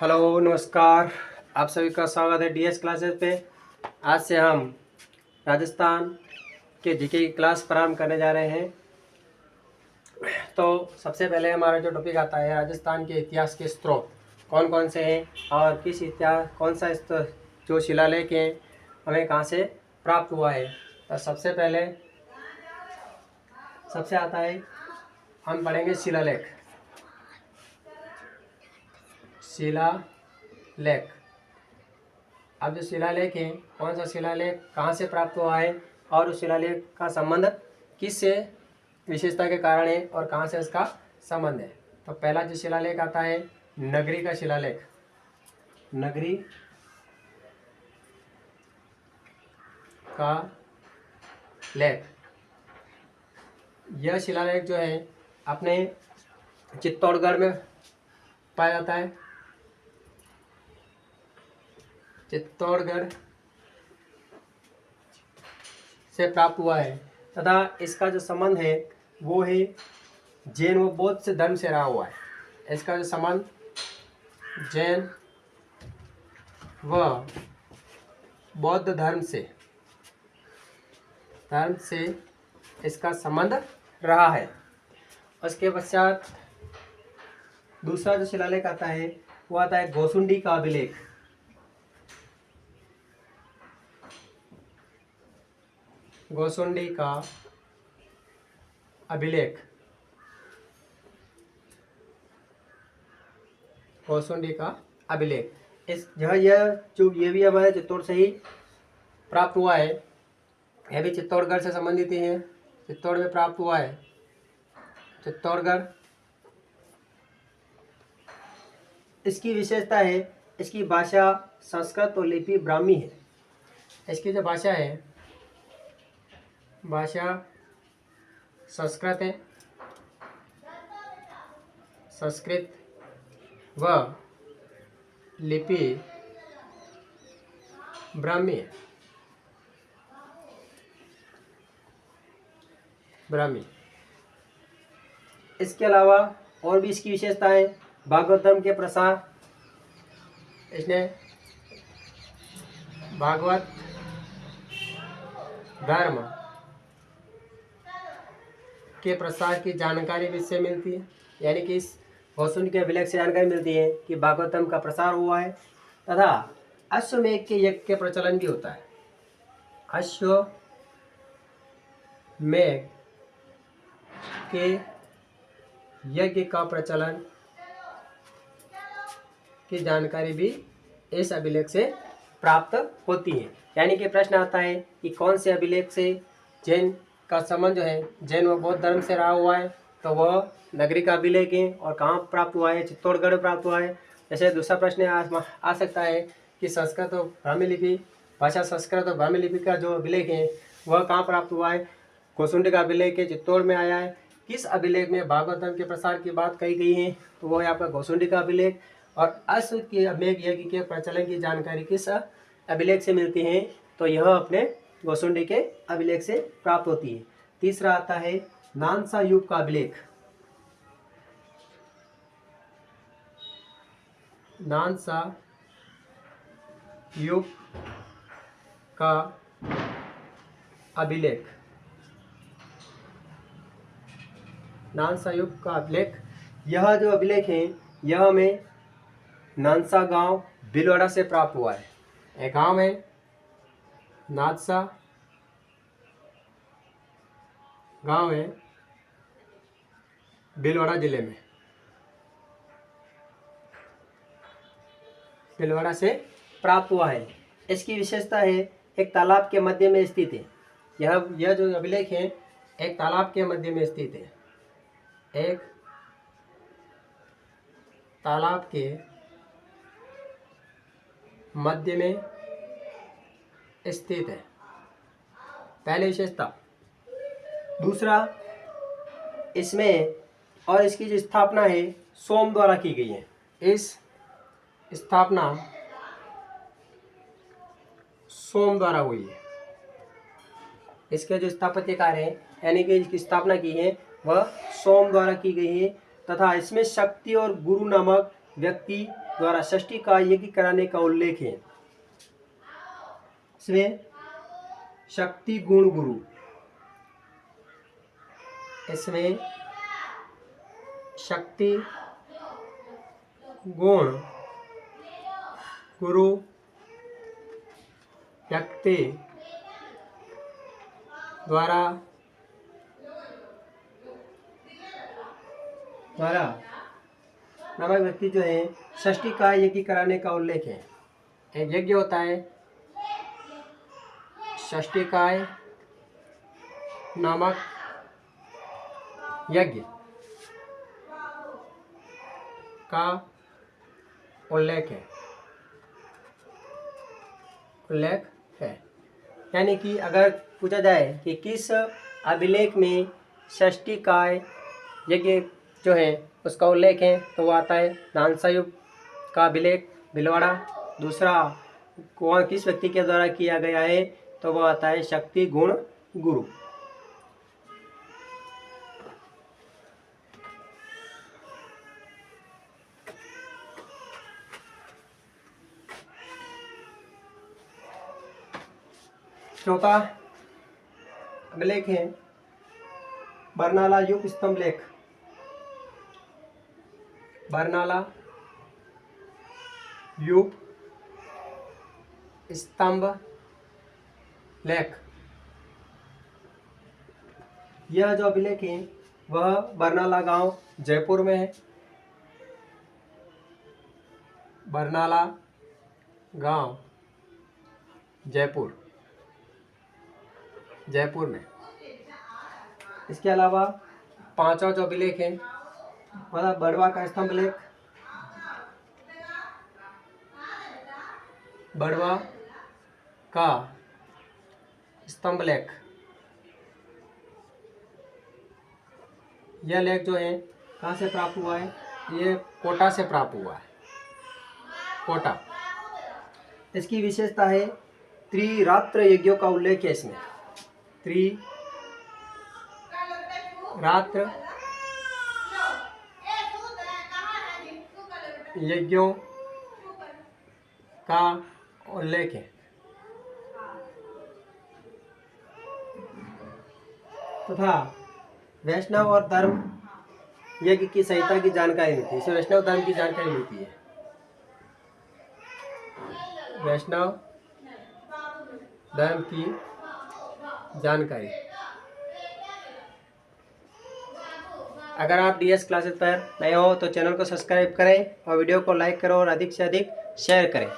Hello नमस्कार। आप सभी का स्वागत है डीएस क्लासेस पे। आज से हम राजस्थान के जीके की क्लास प्रारंभ करने जा रहे हैं। तो सबसे पहले हमारा जो टॉपिक आता है राजस्थान के इतिहास के स्रोत कौन कौन से हैं और किस इतिहास कौन सा जो शिलालेख हैं हमें कहाँ से प्राप्त हुआ है। तो सबसे पहले सबसे आता है हम पढ़ेंगे शिलालेख। शिलालेख अब जो शिलालेख है कौन सा शिलालेख कहाँ से प्राप्त हुआ है और उस शिलालेख का संबंध किस से विशेषता के कारण है और कहाँ से इसका संबंध है। तो पहला जो शिलालेख आता है नगरी का शिलालेख। नगरी का लेख, यह शिलालेख जो है अपने चित्तौड़गढ़ में पाया जाता है। चित्तौड़गढ़ से प्राप्त हुआ है तथा इसका जो संबंध है वो है जैन व बौद्ध से धर्म से रहा हुआ है। इसका जो संबंध जैन व बौद्ध धर्म से इसका संबंध रहा है। उसके पश्चात दूसरा जो शिलालेख आता है वो आता है गोसुंडी का अभिलेख। गोसुंडी का अभिलेख, गोसुंडी का अभिलेख इस ये भी हमारे चित्तौड़ से ही प्राप्त हुआ है। यह भी चित्तौड़गढ़ से संबंधित ही है। चित्तौड़ में प्राप्त हुआ है। चित्तौड़गढ़, इसकी विशेषता है इसकी भाषा संस्कृत और लिपि ब्राह्मी है। इसकी जो भाषा है भाषा संस्कृत है, संस्कृत व लिपि ब्राह्मी है। ब्राह्मी, इसके अलावा और भी इसकी विशेषता है भागवत धर्म के प्रसार। इसने भागवत धर्म के प्रसार की जानकारी भी इससे मिलती है। यानी कि इस गोसुंडी के अभिलेख से जानकारी मिलती है कि भागवत धर्म का प्रसार हुआ है तथा अश्वमेघ के यज्ञ के प्रचलन भी होता है। अश्वमेघ के यज्ञ का प्रचलन की जानकारी भी इस अभिलेख से प्राप्त होती है। यानी कि प्रश्न आता है कि कौन से अभिलेख से जैन का संबंध जो है जैन व बौद्ध धर्म से रहा हुआ है, तो वह नगरी का अभिलेख है और कहाँ प्राप्त हुआ है, चित्तौड़गढ़ में प्राप्त हुआ है। जैसे दूसरा प्रश्न आ सकता है कि संस्कृत और ब्राह्मी लिपि, भाषा संस्कृत और ब्राह्मी लिपि का जो अभिलेख है वह कहाँ प्राप्त हुआ है। गोसुंडी का अभिलेख है, चित्तौड़ में आया है। किस अभिलेख में भागवत धर्म के प्रसार की बात कही गई है, तो वह है आपका गोसुंडी का अभिलेख। और अश्वमेघ यज्ञ के प्रचलन की जानकारी किस अभिलेख से मिलती है, तो यह अपने गोसुंडी के अभिलेख से प्राप्त होती है। तीसरा आता है नानसा युग का अभिलेख। नानसा युग का अभिलेख, नानसा युग का अभिलेख, यह जो अभिलेख है यह हमें नानसा गांव भीलवाड़ा से प्राप्त हुआ है। एक गांव है नानसा, गांव है भीलवाड़ा जिले में, भीलवाड़ा से प्राप्त हुआ है। इसकी विशेषता है एक तालाब के मध्य में स्थित है। यह जो अभिलेख है एक तालाब के मध्य में स्थित है। एक तालाब के मध्य में स्थित है, पहली विशेषता। दूसरा, इसमें और इसकी जो स्थापना है सोम द्वारा की गई है। इस स्थापना सोम द्वारा हुई है। इसके जो स्थापत्यकार हैं यानी कि इसकी स्थापना की है वह सोम द्वारा की गई है तथा इसमें शक्ति और गुरु नामक व्यक्ति द्वारा षष्ठी का यज्ञ कराने का उल्लेख है। इसमें शक्ति गुण गुरु, इसमें शक्ति गुण गुरु व्यक्ति द्वारा नामक व्यक्ति जो है षष्ठी का यज्ञ कराने का उल्लेख है। एक यज्ञ होता है षष्ठीकाय नामक यज्ञ का उल्लेख है। यानी कि अगर पूछा जाए कि किस अभिलेख में षष्ठीकाय यज्ञ जो है उसका उल्लेख है, तो वो आता है नानसायुग का अभिलेख भीलवाड़ा। दूसरा कौन किस व्यक्ति के द्वारा किया गया है, तो वो आता है शक्ति गुण गुरु। चौथा अभिलेख है बरनाला युग स्तंभ लेख। बरनाला युग स्तंभ लेख, यह जो अभिलेख है वह बरनाला गांव जयपुर में है। बरनाला गांव जयपुर में। इसके अलावा पांचवा जो अभिलेख है मतलब बड़वा का स्तंभ लेख, बड़वा का स्तंभ लेख, यह लेख जो है कहाँ से प्राप्त हुआ है, ये कोटा से प्राप्त हुआ है। कोटा। इसकी विशेषता है त्रिरात्र यज्ञों का उल्लेख है इसमें। त्रिरात्र यज्ञों का उल्लेख है। तथा वैष्णव और धर्म यज्ञ की संहिता की जानकारी मिलती है। इससे वैष्णव धर्म की जानकारी मिलती है। वैष्णव धर्म की जानकारी। अगर आप डीएस क्लासेस पर नए हो तो चैनल को सब्सक्राइब करें और वीडियो को लाइक करो और अधिक से अधिक शेयर करें।